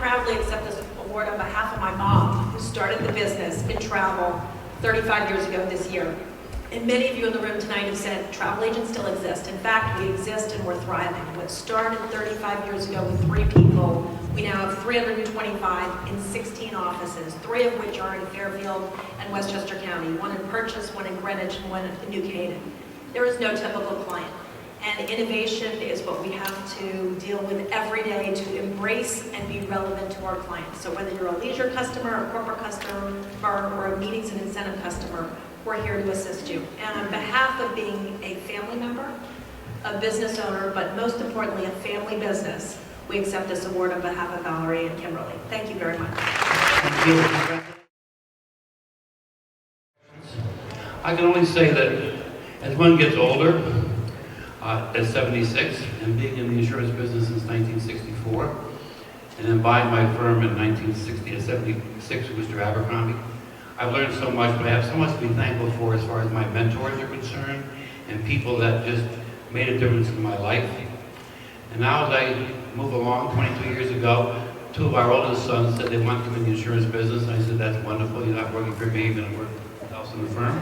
proudly accept this award on behalf of my mom, who started the business in travel 35 years ago this year. And many of you in the room tonight have said travel agents still exist. In fact, we exist and we're thriving. What started 35 years ago with 3 people, we now have 325 in 16 offices, 3 of which are in Fairfield and Westchester County, 1 in Purchase, 1 in Greenwich, and 1 in New Canaan. There is no typical client. And innovation is what we have to deal with every day to embrace and be relevant to our clients. So whether you're a leisure customer, a corporate customer, or a meetings and incentive customer, we're here to assist you. And on behalf of being a family member, a business owner, but most importantly, a family business, we accept this award on behalf of Valerie and Kimberly. Thank you very much. Thank you. I can only say that as one gets older, at 76, and being in the insurance business since 1964, and then buying my firm in 1976 with Mr. Abercrombie, I've learned so much, but I have so much to be thankful for as far as my mentors are concerned, and people that just made a difference in my life. And now as I move along, 22 years ago, 2 of our oldest sons said they want to come in the insurance business, and I said, that's wonderful, you're not working for me, you're going to work else in the firm,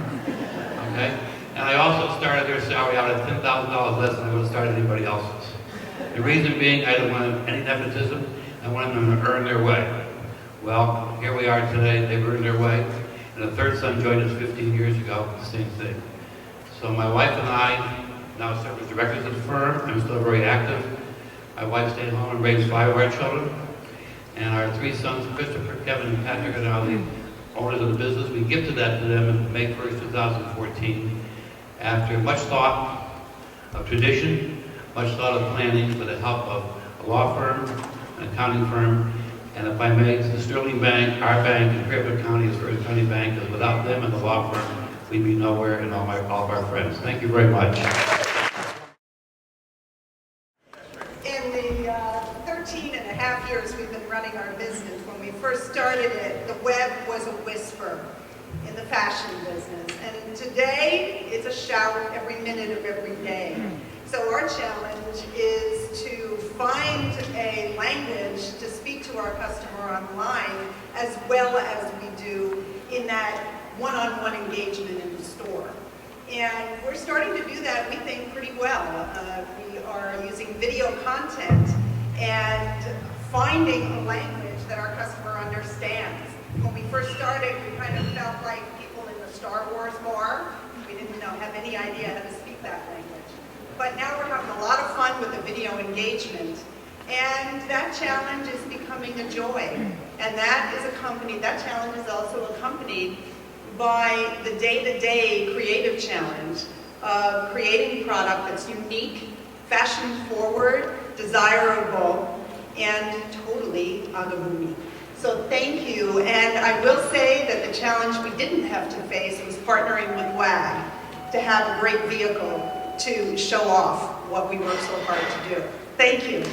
okay? And I also started their salary out at $10,000 less than I would have started anybody else's. The reason being, I didn't want any nepotism. I wanted them to earn their way. Well, here we are today. They've earned their way. And a 3rd son joined us 15 years ago, the same thing. So my wife and I now serve as directors of the firm. I'm still very active. My wife stayed home and raised 5 of our children. And our 3 sons, Christopher, Kevin, and Patrick, are now the owners of the business. We gifted that to them on May 1st, 2014. After much thought of tradition, much thought of planning with the help of a law firm, an accounting firm, and if I may, the Sterling Bank, our bank in Fairfield County is First County Bank, because without them and the law firm, we'd be nowhere, and all of our friends. Thank you very much. In the 13 and a half years we've been running our business, when we first started it, the web was a whisper in the fashion business. And today, it's a shout every minute of every day. So our challenge is to find a language to speak to our customer online as well as we do in that one-on-one engagement in the store. And we're starting to do that, we think, pretty well. We are using video content and finding a language that our customer understands. When we first started, we kind of felt like people in the Star Wars more. We didn't have any idea how to speak that language. But now we're having a lot of fun with the video engagement. And that challenge is becoming a joy. And that challenge is also accompanied by the day-to-day creative challenge of creating product that's unique, fashion-forward, desirable, and totally agabumi. So thank you, and I will say that the challenge we didn't have to face was partnering with WAG to have a great vehicle to show off what we worked so hard to do. Thank you.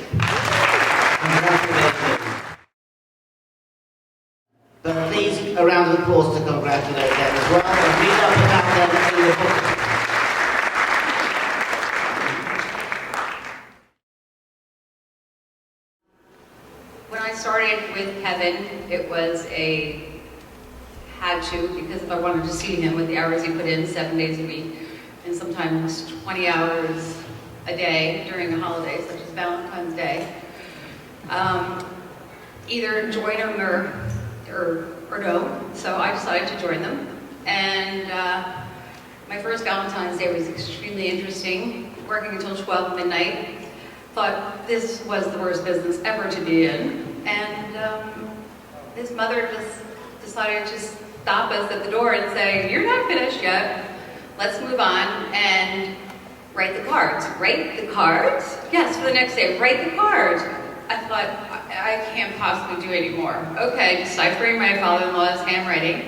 So please, a round of applause to congratulate them as well, and read up about them in the book. When I started with Kevin, it was a had to, because if I wanted to see him with the hours he put in 7 days a week, and sometimes 20 hours a day during the holidays, such as Valentine's Day. Either join them or no, so I decided to join them. And my first Valentine's Day was extremely interesting, working until 12 midnight. Thought this was the worst business ever to be in, and his mother just decided to stop us at the door and say, "You're not finished yet, let's move on and write the cards." Write the cards? Yes, for the next day, write the cards. I thought, I can't possibly do any more. Okay, deciphering my father-in-law's handwriting.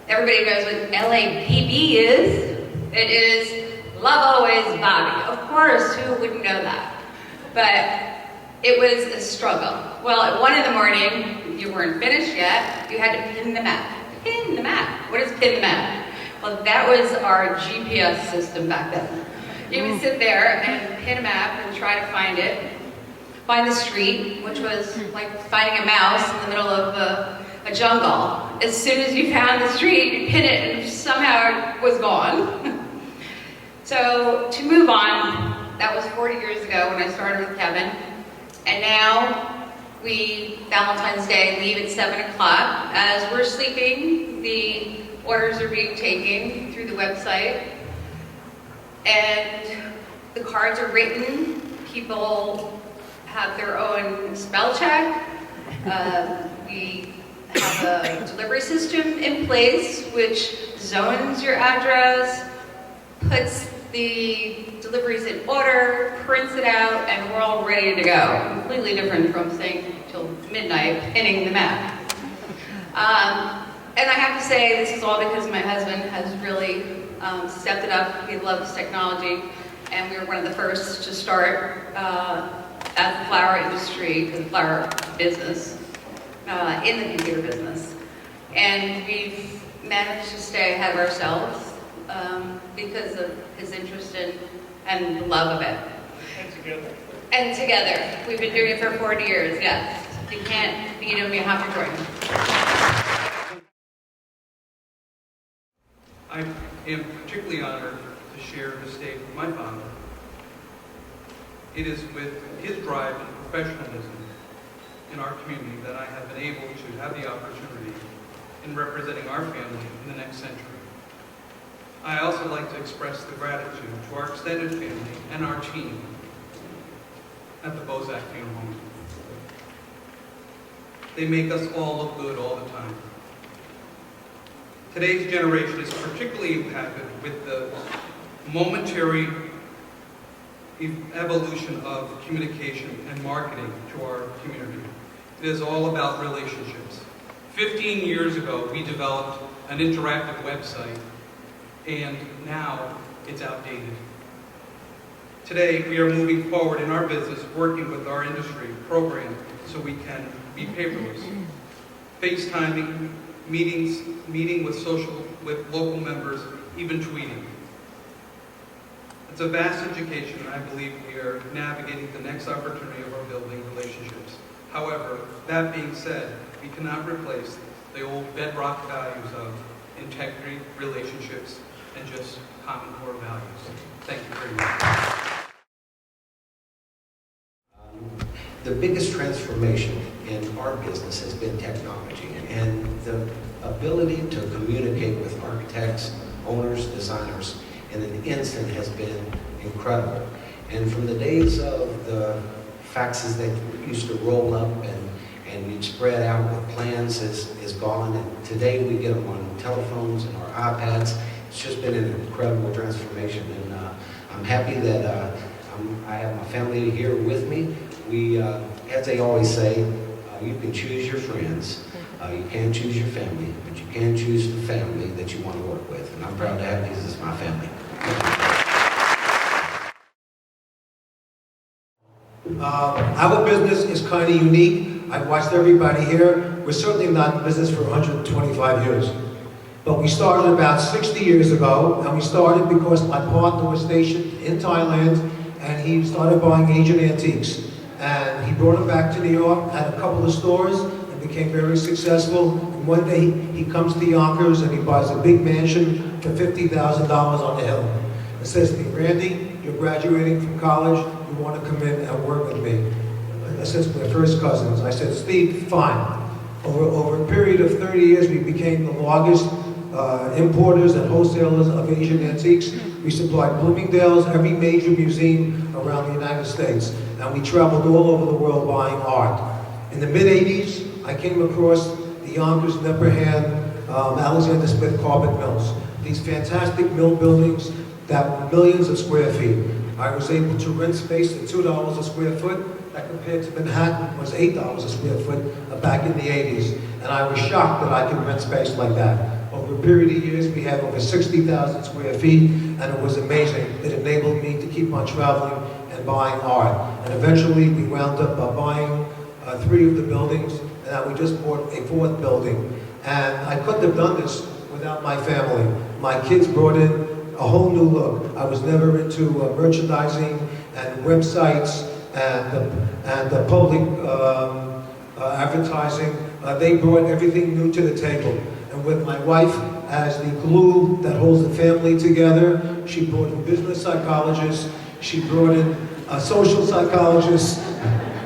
Everybody knows what LAPB is. It is Love Always Bobby. Of course, who wouldn't know that? But it was a struggle. Well, at 1 in the morning, you weren't finished yet. You had to pin the map. Pin the map. What is pin the map? Well, that was our GPS system back then. You would sit there and pin a map and try to find it. find the street, which was like finding a mouse in the middle of a jungle. As soon as you found the street, you pin it and somehow it was gone. So to move on, that was 40 years ago when I started with Kevin. And now Valentine's Day, leave at 7 o'clock. As we're sleeping, the orders are being taken through the website. And the cards are written. People have their own spell check. We have a delivery system in place which zones your address, puts the deliveries in order, prints it out, and we're all ready to go. Completely different from staying till midnight pinning the map. And I have to say, this is all because my husband has really stepped it up. He loves technology, and we were one of the first to start as the flower industry, the flower business, in the computer business. And we've managed to stay ahead of ourselves because of his interest in and the love of it. And together. We've been doing it for 40 years, yes. You can't beat them, you have to join them. I am particularly honored to share the stage with my father. It is with his drive and professionalism in our community that I have been able to have the opportunity in representing our family in the next century. I also like to express the gratitude to our extended family and our team at the Bozak Funeral Home. They make us all look good all the time. Today's generation is particularly impacted with the momentary evolution of communication and marketing to our community. It is all about relationships. 15 years ago, we developed an interactive website, and now it's outdated. Today, we are moving forward in our business, working with our industry program so we can be paperless. FaceTiming, meeting with local members, even tweeting. It's a vast education, and I believe we are navigating the next opportunity of our building relationships. However, that being said, we cannot replace the old bedrock values of integrity, relationships, and just common core values. Thank you very much. The biggest transformation in our business has been technology, and the ability to communicate with architects, owners, designers in an instant has been incredible. And from the days of the faxes that used to roll up and you'd spread out with plans is gone, and today we get them on telephones and our iPads. It's just been an incredible transformation, and I'm happy that I have my family here with me. We, as they always say, you can choose your friends, you can choose your family, but you can choose the family that you want to work with. And I'm proud to have these as my family. Our business is kind of unique. I've watched everybody here. We're certainly not in business for 125 years. But we started about 60 years ago, and we started because my partner was stationed in Thailand, and he started buying Asian antiques. And he brought them back to New York, had a couple of stores, and became very successful. And one day he comes to Yonkers and he buys a big mansion for $50,000 on the hill. And says to me, Randy, you're graduating from college, you want to come in and work with me. I said to my first cousins, I said, Steve, fine. Over a period of 30 years, we became the largest importers and wholesalers of Asian antiques. We supplied Bloomingdale's, every major museum around the United States. And we traveled all over the world buying art. In the mid-'80s, I came across the Yonkers, Neperhan, Alexander Smith carpet mills. These fantastic mill buildings that were millions of square feet. I was able to rent space at $2 a square foot. That compared to Manhattan was $8 a square foot back in the 80s. And I was shocked that I could rent space like that. Over a period of years, we had over 60,000 square feet, and it was amazing. It enabled me to keep on traveling and buying art. And eventually, we wound up buying 3 of the buildings, and we just bought a 4th building. And I couldn't have done this without my family. My kids brought in a whole new look. I was never into merchandising and websites and the public advertising. They brought everything new to the table. And with my wife as the glue that holds the family together, she brought in business psychologists, she brought in social psychologists,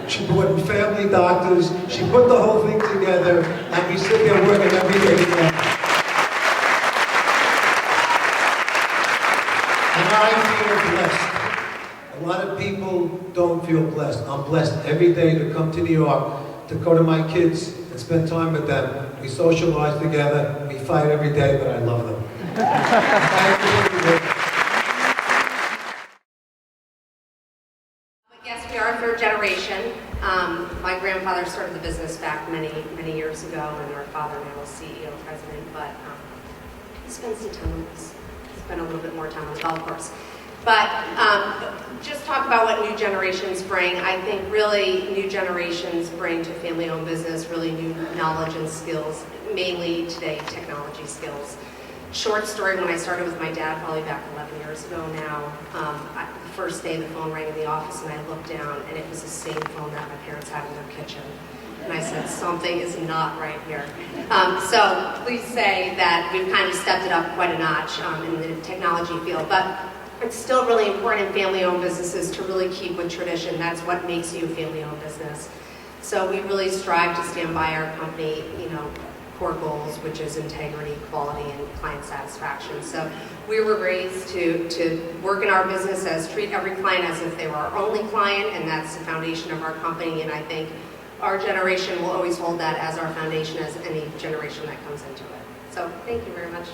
she brought in family doctors, she put the whole thing together, and we sit there working every day together. And I feel blessed. A lot of people don't feel blessed. I'm blessed every day to come to New York, to go to my kids and spend time with them. We socialize together, we fight every day, but I love them. Yes, we are third generation. My grandfather started the business back many years ago, and our father now is CEO, president, but he spent a little bit more time on the golf course. But just talk about what new generations bring. I think really new generations bring to family-owned business really new knowledge and skills, mainly today technology skills. Short story, when I started with my dad probably back 11 years ago now, the first day the phone rang in the office and I looked down and it was the same phone that my parents had in their kitchen. And I said, something is not right here. So please say that we've kind of stepped it up quite a notch in the technology field. But it's still really important in family-owned businesses to really keep with tradition. That's what makes you a family-owned business. So we really strive to stand by our company, core goals, which is integrity, quality, and client satisfaction. So we were raised to work in our business as treat every client as if they were our only client, and that's the foundation of our company. And I think our generation will always hold that as our foundation as any generation that comes into it. So thank you very much.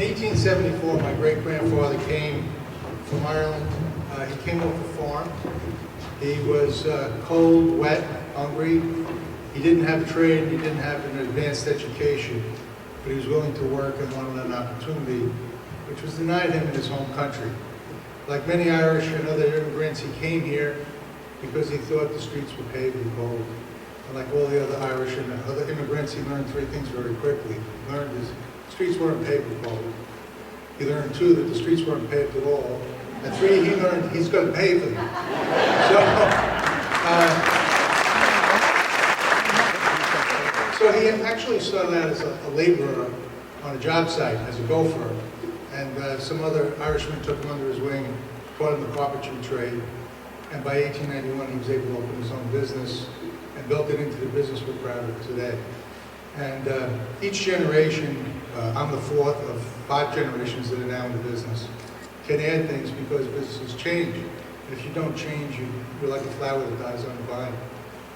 In 1874, my great-grandfather came from Ireland. He came off a farm. He was cold, wet, hungry. He didn't have a trade. He didn't have an advanced education, but he was willing to work and wanted an opportunity, which was denied him in his home country. Like many Irish and other immigrants, he came here because he thought the streets were paved with gold. And like all the other Irish and other immigrants, he learned three things very quickly. He learned his streets weren't paved with gold. He learned, two, that the streets weren't paved at all. And three, he learned he's going to pave them. So he actually started out as a laborer on a job site, as a gopher. And some other Irishmen took him under his wing and taught him the carpentry trade. And by 1891, he was able to open his own business and built it into the business we're proud of today. And each generation, I'm the fourth of 5 generations that are now in the business, can add things because businesses change. And if you don't change, you're like a flower that dies on the vine.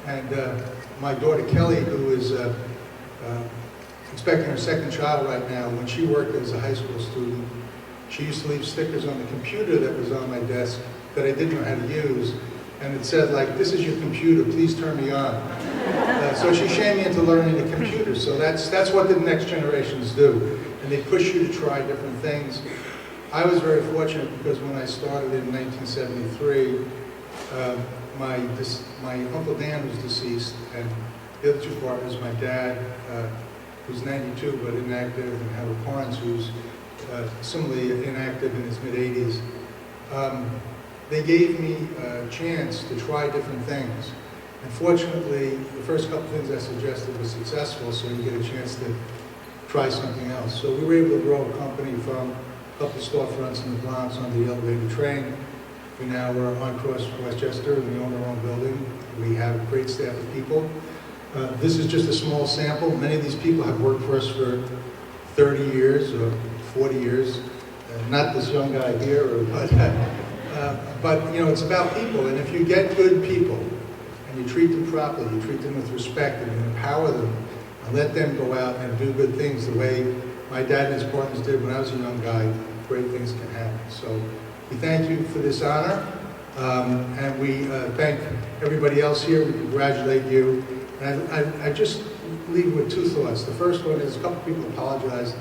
And my daughter Kelly, who is expecting her second child right now, when she worked as a high school student, she used to leave stickers on the computer that was on my desk that I didn't know how to use. And it said, like, this is your computer, please turn me on. So she shamed me into learning the computer. So that's what the next generations do. And they push you to try different things. I was very fortunate because when I started in 1973, my Uncle Dan was deceased, and the other 2 partners, my dad, who's 92 but inactive, and Howard Barnes, who's similarly inactive in his mid-80s, they gave me a chance to try different things. And fortunately, the first couple things I suggested were successful, so you get a chance to try something else. So we were able to grow a company from a couple of storefronts in the Bronx on the elevated train. We now are on Cross Westchester, and we own our own building. We have a great staff of people. This is just a small sample. Many of these people have worked for us for 30 years or 40 years. Not this young guy here, but it's about people. And if you get good people and you treat them properly, you treat them with respect and you empower them and let them go out and do good things the way my dad and his partners did when I was a young guy, great things can happen. So we thank you for this honor, and we thank everybody else here. We congratulate you. And I just leave with 2 thoughts. The first one is a couple people apologize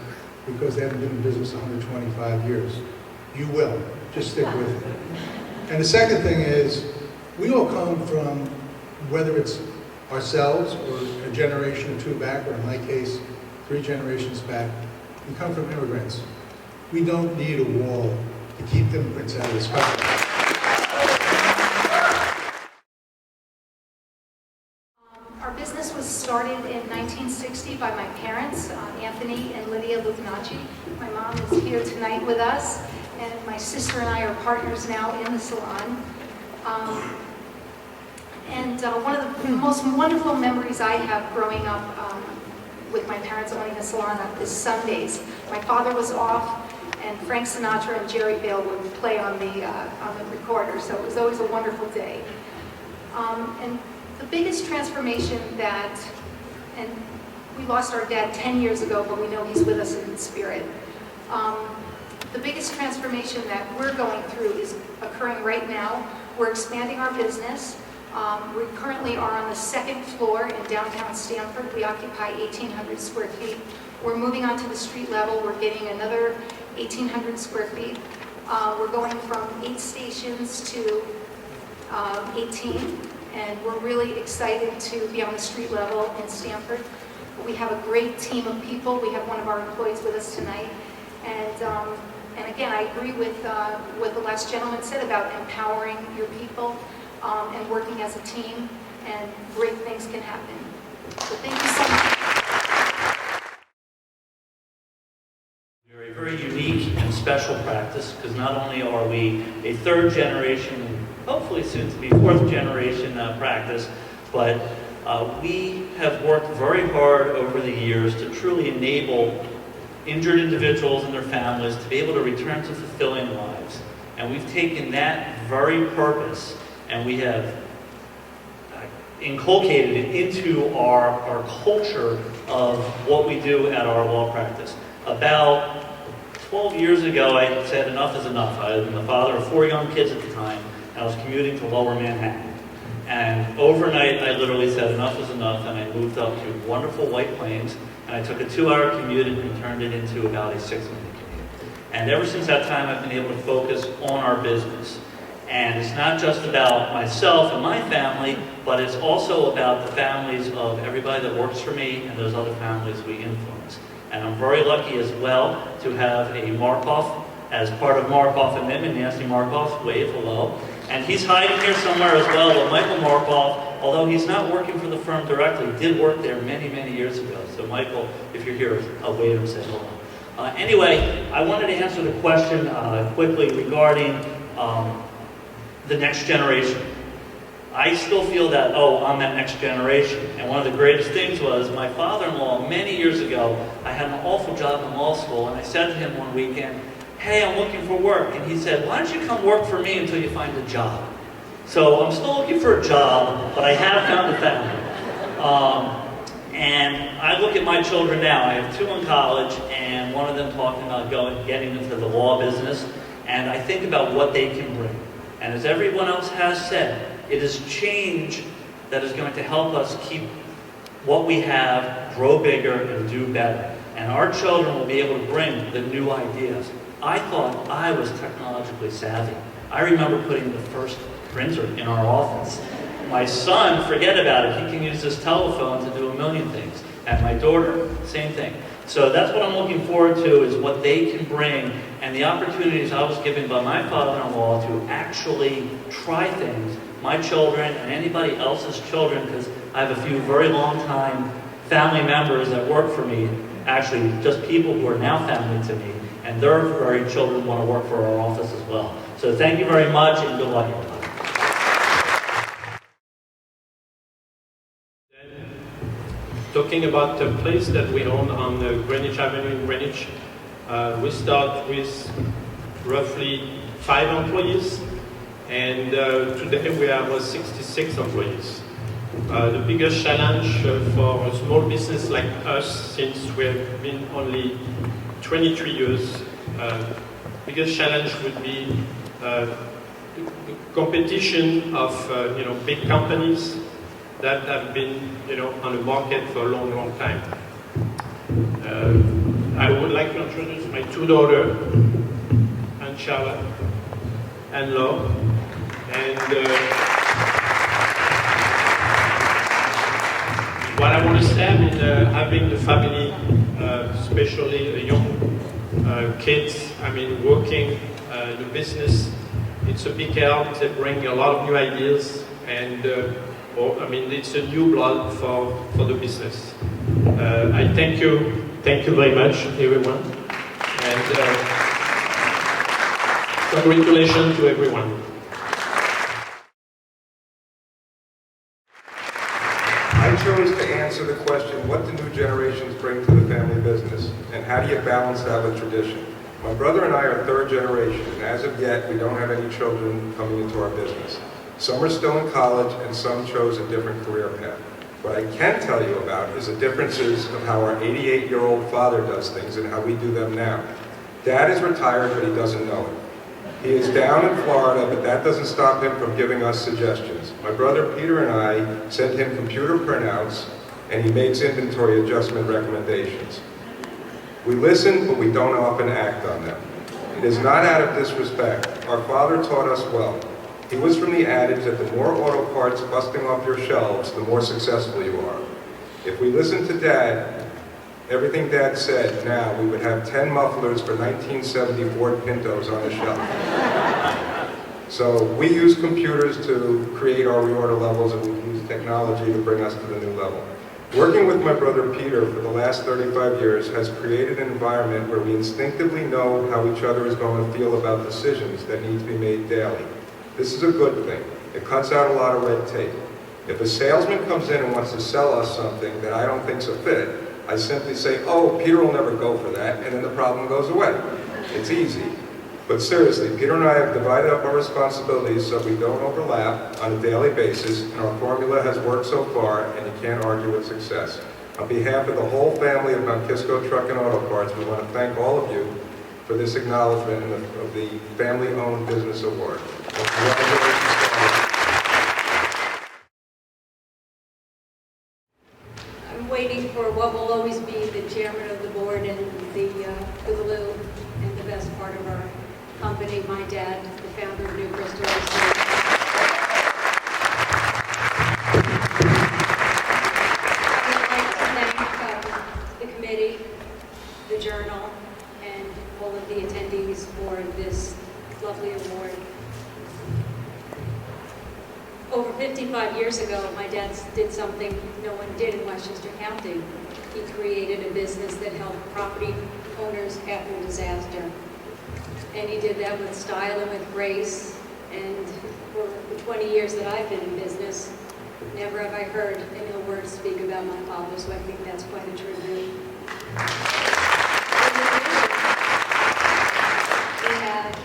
because they haven't been in business 125 years. You will. Just stick with it. And the second thing is, we all come from, whether it's ourselves or a generation or 2 back, or in my case, 3 generations back, we come from immigrants. We don't need a wall to to keep the immigrants out of this country. Our business was started in 1960 by my parents, Anthony and Lydia Lugnaci. My mom is here tonight with us, and my sister and I are partners now in the salon. One of the most wonderful memories I have growing up with my parents owning a salon is Sundays. My father was off, and Frank Sinatra and Jerry Bale would play on the recorder, so it was always a wonderful day. And the biggest transformation and we lost our dad 10 years ago, but we know he's with us in spirit. The biggest transformation that we're going through is occurring right now. We're expanding our business. We currently are on the second floor in downtown Stamford. We occupy 1,800 square feet. We're moving on to the street level. We're getting another 1,800 square feet. We're going from 8 stations to 18, and we're really excited to be on the street level in Stamford. We have a great team of people. We have one of our employees with us tonight. And again, I agree with what the last gentleman said about empowering your people and working as a team, and great things can happen. So thank you so much. Very, very unique and special practice, because not only are we a third generation, and hopefully soon to be fourth generation practice, but we have worked very hard over the years to truly enable injured individuals and their families to be able to return to fulfilling lives. And we've taken that very purpose and we have inculcated it into our culture of what we do at our law practice. About 12 years ago, I said enough is enough. I was the father of 4 young kids at the time, and I was commuting to Lower Manhattan. And overnight, I literally said enough is enough, and I moved up to wonderful White Plains, and I took a 2-hour commute and turned it into about a 6-minute commute. And ever since that time, I've been able to focus on our business. And it's not just about myself and my family, but it's also about the families of everybody that works for me and those other families we influence. And I'm very lucky as well to have a Markoff as part of Markoff and Mittman. Nancy Markoff, wave hello. And he's hiding here somewhere as well, but Michael Markoff, although he's not working for the firm directly, did work there many, many years ago. So Michael, if you're here, I'll wave and say hello. Anyway, I wanted to answer the question quickly regarding the next generation. I still feel that, I'm that next generation. And one of the greatest things was my father-in-law, many years ago, I had an awful job in law school, and I said to him one weekend, hey, I'm looking for work. And he said, why don't you come work for me until you find a job? So I'm still looking for a job, but I have found a family. And I look at my children now. I have 2 in college, and one of them talking about getting into the law business. And I think about what they can bring. And as everyone else has said, it is change that is going to help us keep what we have, grow bigger, and do better. And our children will be able to bring the new ideas. I thought I was technologically savvy. I remember putting the first printer in our office. My son, forget about it. He can use his telephone to do a million things. And my daughter, same thing. So that's what I'm looking forward to, is what they can bring and the opportunities I was given by my father-in-law to actually try things. My children and anybody else's children, because I have a few very long-time family members that work for me, actually just people who are now family to me, and their very children want to work for our office as well. So thank you very much, and good luck, everybody. Talking about the place that we own on the Greenwich Avenue in Greenwich, we start with roughly 5 employees, and today we have 66 employees. The biggest challenge for a small business like us, since we have been only 23 years, biggest challenge would be the competition of big companies that have been on the market for a long, long time. I would like to introduce my 2 daughters, Anne Charlotte and Laure. And what I want to say, having the family, especially young kids, working the business. It's a big help. They bring a lot of new ideas, and it's a new blood for the business. I thank you very much, everyone, and congratulations to everyone. I chose to answer the question, what do new generations bring to the family business, and how do you balance that with tradition? My brother and I are third generation, and as of yet, we don't have any children coming into our business. Some are still in college, and some chose a different career path. What I can tell you about is the differences of how our 88-year-old father does things and how we do them now. Dad is retired, but he doesn't know it. He is down in Florida, but that doesn't stop him from giving us suggestions. My brother Peter and I send him computer printouts, and he makes inventory adjustment recommendations. We listen, but we don't often act on them. It is not out of disrespect. Our father taught us well. He was from the adage that the more auto parts busting off your shelves, the more successful you are. If we listened to Dad, everything Dad said now, we would have 10 mufflers for 1970 Ford Pintos on the shelf. So we use computers to create our reorder levels, and we use technology to bring us to the new level. Working with my brother Peter for the last 35 years has created an environment where we instinctively know how each other is going to feel about decisions that need to be made daily. This is a good thing. It cuts out a lot of red tape. If a salesman comes in and wants to sell us something that I don't think's a fit, I simply say, oh, Peter will never go for that, and then the problem goes away. It's easy. But seriously, Peter and I have divided up our responsibilities so we don't overlap on a daily basis, and our formula has worked so far, and you can't argue with success. On behalf of the whole family of Mount Kisco Truck and Auto Parts, we want to thank all of you for this acknowledgement of the Family-Owned Business Award. I'm waiting for what will always be the chairman of the board and the boogaloo and the best part of our company, my dad, the founder of New Bristol. I would like to thank the committee, the Journal, and all of the attendees for this lovely award. Over 55 years ago, my dad did something no one did in Westchester County. He created a business that helped property owners after disaster. And he did that with style and with grace. And for the 20 years that I've been in business, never have I heard an ill word speak about my father, so I think that's quite a tribute. We have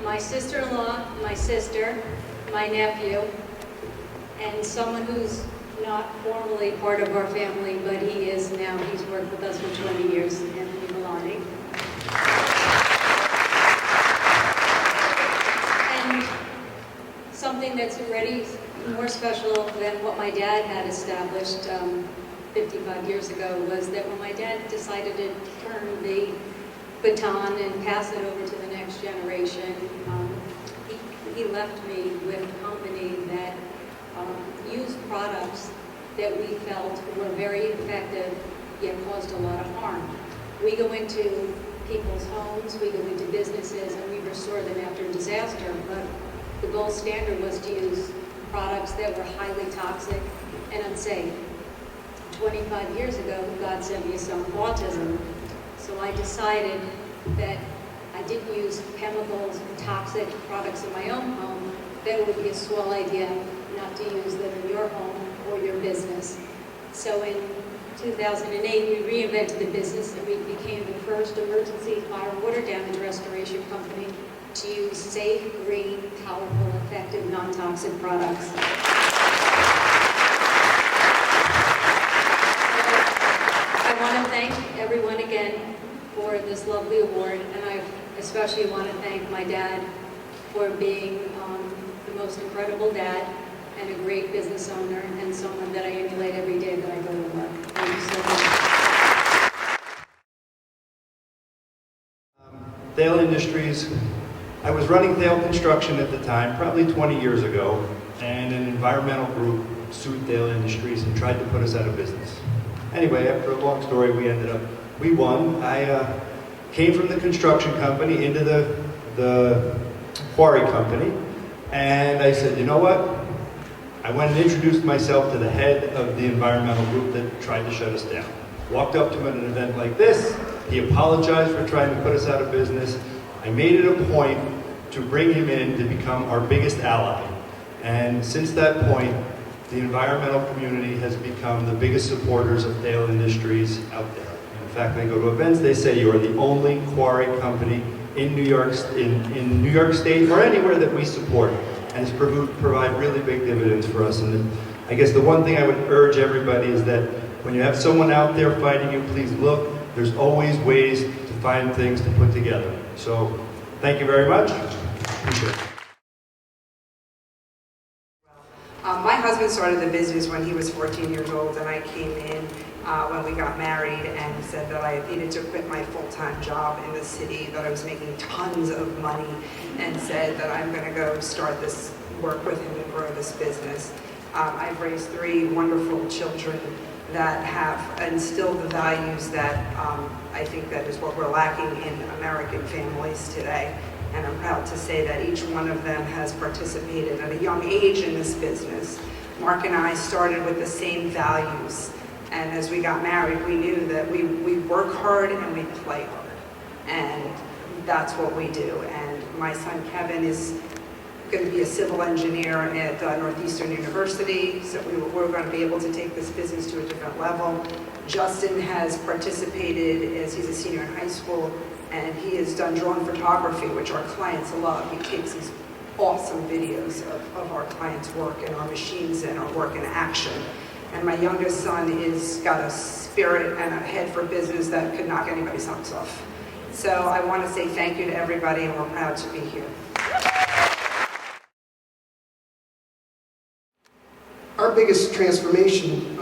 my sister-in-law, my sister, my nephew, and someone who's not formally part of our family, but he is now. He's worked with us for 20 years, Anthony Milani. And something that's already more special than what my dad had established 55 years ago was that when my dad decided to turn the baton and pass it over to the next generation, he left me with a company that used products that we felt were very effective, yet caused a lot of harm. We go into people's homes, we go into businesses, and we restore them after disaster, but the gold standard was to use products that were highly toxic and unsafe. 25 years ago, God sent me some autism, so I decided that I didn't use chemicals and toxic products in my own home. That would be a swell idea not to use them in your home or your business. So in 2008, we reinvented the business and we became the first emergency fire water damage restoration company to use safe, green, powerful, effective, non-toxic products. I want to thank everyone again for this lovely award, and I especially want to thank my dad for being the most incredible dad and a great business owner and someone that I emulate every day that I go to work. Thank you so much. Thale Industries. I was running Thale Construction at the time, probably 20 years ago, and an environmental group sued Thale Industries and tried to put us out of business. Anyway, after a long story, we won. I came from the construction company into the the quarry company. And I said, you know what? I went and introduced myself to the head of the environmental group that tried to shut us down. Walked up to him at an event like this. He apologized for trying to put us out of business. I made it a point to bring him in to become our biggest ally. And since that point, the environmental community has become the biggest supporters of Dale Industries out there. In fact, they go to events, they say you are the only quarry company in New York State or anywhere that we support. And it's provide really big dividends for us. And I guess the one thing I would urge everybody is that when you have someone out there fighting you, please look. There's always ways to find things to put together. So thank you very much. Appreciate it. My husband started the business when he was 14 years old, and I came in when we got married and said that I needed to quit my full-time job in the city, that I was making tons of money, and said that I'm going to go start this, work with him and grow this business. I've raised 3 wonderful children that have instilled the values that I think that is what we're lacking in American families today. And I'm proud to say that each one of them has participated at a young age in this business. Mark and I started with the same values. And as we got married, we knew that we work hard and we play hard. And that's what we do. And my son Kevin is going to be a civil engineer at Northeastern University, so we're going to be able to take this business to a different level. Justin has participated as he's a senior in high school, and he has done drone photography, which our clients love. He takes these awesome videos of our clients' work and our machines and our work in action. And my youngest son is got a spirit and a head for business that could knock anybody's socks off. So I want to say thank you to everybody, and we're proud to be here. Our biggest transformation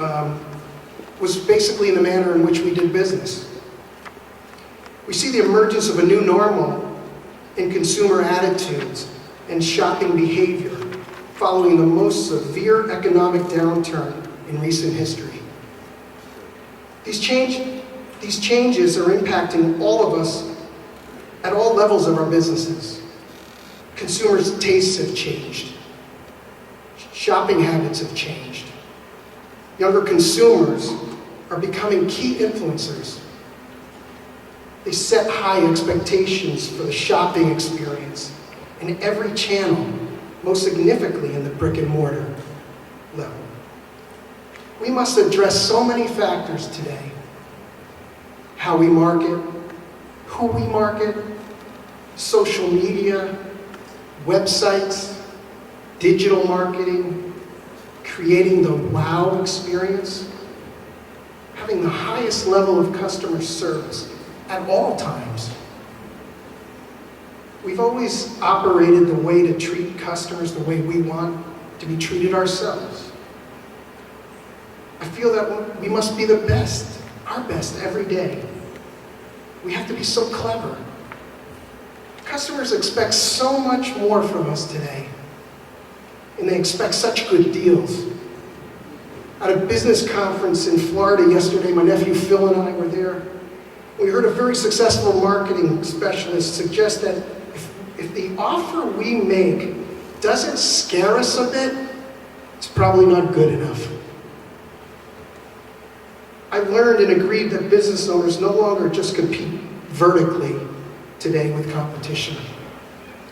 was basically in the manner in which we did business. We see the emergence of a new normal in consumer attitudes and shopping behavior following the most severe economic downturn in recent history. These changes are impacting all of us at all levels of our businesses. Consumers' tastes have changed. Shopping habits have changed. Younger consumers are becoming key influencers. They set high expectations for the shopping experience in every channel, most significantly in the brick and mortar level. We must address so many factors today. How we market, who we market, social media, websites, digital marketing, creating the wow experience, having the highest level of customer service at all times. We've always operated the way to treat customers the way we want to be treated ourselves. I feel that we must be the best, our best every day. We have to be so clever. Customers expect so much more from us today, and they expect such good deals. At a business conference in Florida yesterday, my nephew Phil and I were there. We heard a very successful marketing specialist suggest that if the offer we make doesn't scare us a bit, it's probably not good enough. I learned and agreed that business owners no longer just compete vertically today with competition.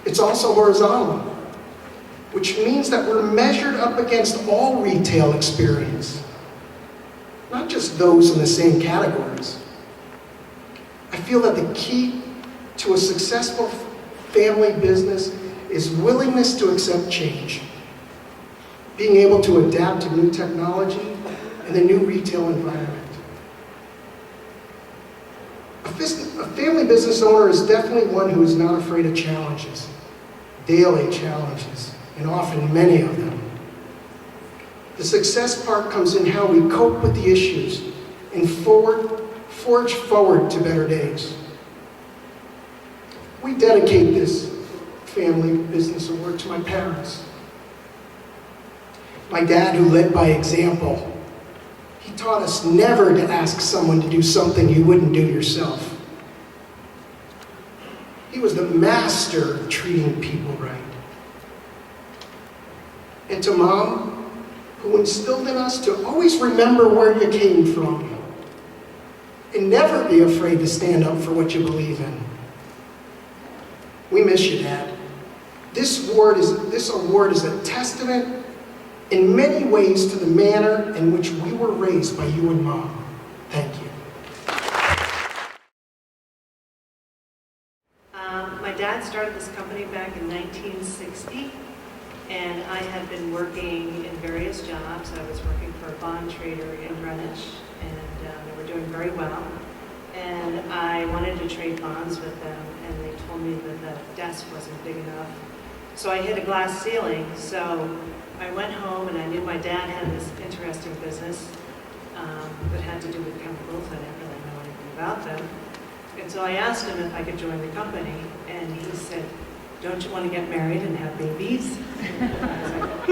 It's also horizontal, which means that we're measured up against all retail experience, not just those in the same categories. I feel that the key to a successful family business is willingness to accept change, being able to adapt to new technology and the new retail environment. A family business owner is definitely one who is not afraid of challenges, daily challenges, and often many of them. The success part comes in how we cope with the issues and forge forward to better days. We dedicate this family business award to my parents. My dad, who led by example, he taught us never to ask someone to do something you wouldn't do yourself. He was the master of treating people right. And to Mom, who instilled in us to always remember where you came from and never be afraid to stand up for what you believe in. We miss you, Dad. This award is a testament in many ways to the manner in which we were raised by you and Mom. Thank you. My dad started this company back in 1960, and I had been working in various jobs. I was working for a bond trader in Greenwich, and they were doing very well. And I wanted to trade bonds with them, and they told me that the desk wasn't big enough. So I hit a glass ceiling. So I went home, and I knew my dad had this interesting business that had to do with chemicals. I didn't really know anything about them. And so I asked him if I could join the company, and he said, "Don't you want to get married and have babies?" I was like,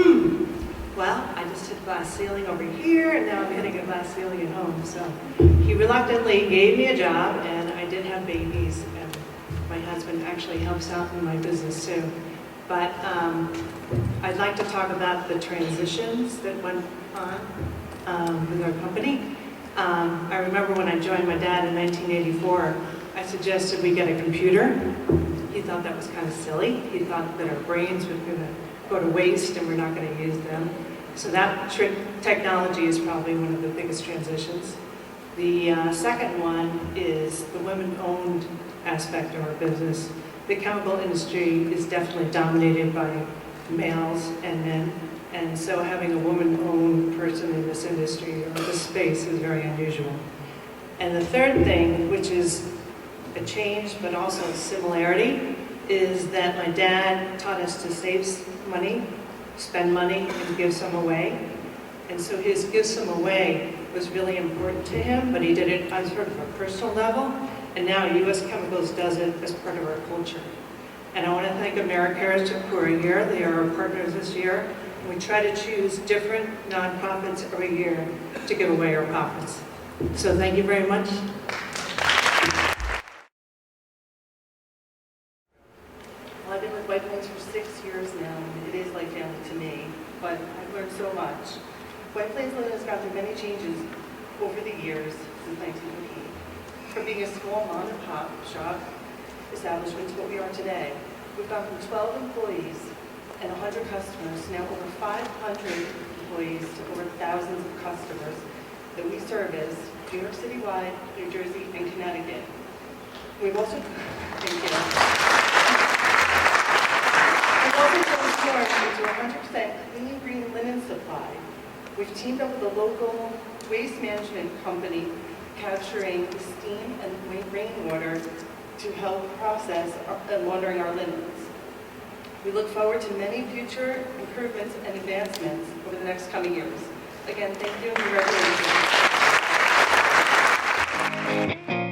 Well, I just hit a glass ceiling over here, and now I'm hitting a glass ceiling at home. So he reluctantly gave me a job, and I did have babies, and my husband actually helps out in my business too. But I'd like to talk about the transitions that went on with our company. I remember when I joined my dad in 1984, I suggested we get a computer. He thought that was kind of silly. He thought that our brains were going to go to waste and we're not going to use them. So that technology is probably one of the biggest transitions. The second one is the women-owned aspect of our business. The chemical industry is definitely dominated by males and men, and so having a woman-owned person in this industry or this space is very unusual. And the third thing, which is a change but also a similarity, is that my dad taught us to save money, spend money, and give some away. And so his give some away was really important to him, but he did it on sort of a personal level. And now U.S. Chemicals does it as part of our culture. And I want to thank AmeriCares who are here. They are our partners this year. And we try to choose different nonprofits every year to give away our profits. So thank you very much. Well, I've been with White Plains for 6 years now, and it is like family to me, but I've learned so much. White Plains Linen has gone through many changes over the years since 1988. From being a small mom-and-pop shop establishment to what we are today. We've gone from 12 employees and 100 customers to now over 500 employees to over thousands of customers that we service New York City-wide, New Jersey, and Connecticut. We've also transformed into 100% clean green linen supply. We've teamed up with a local waste management company capturing steam and rainwater to help process and laundering our linens. We look forward to many future improvements and advancements over the next coming years. Again, thank you and congratulations.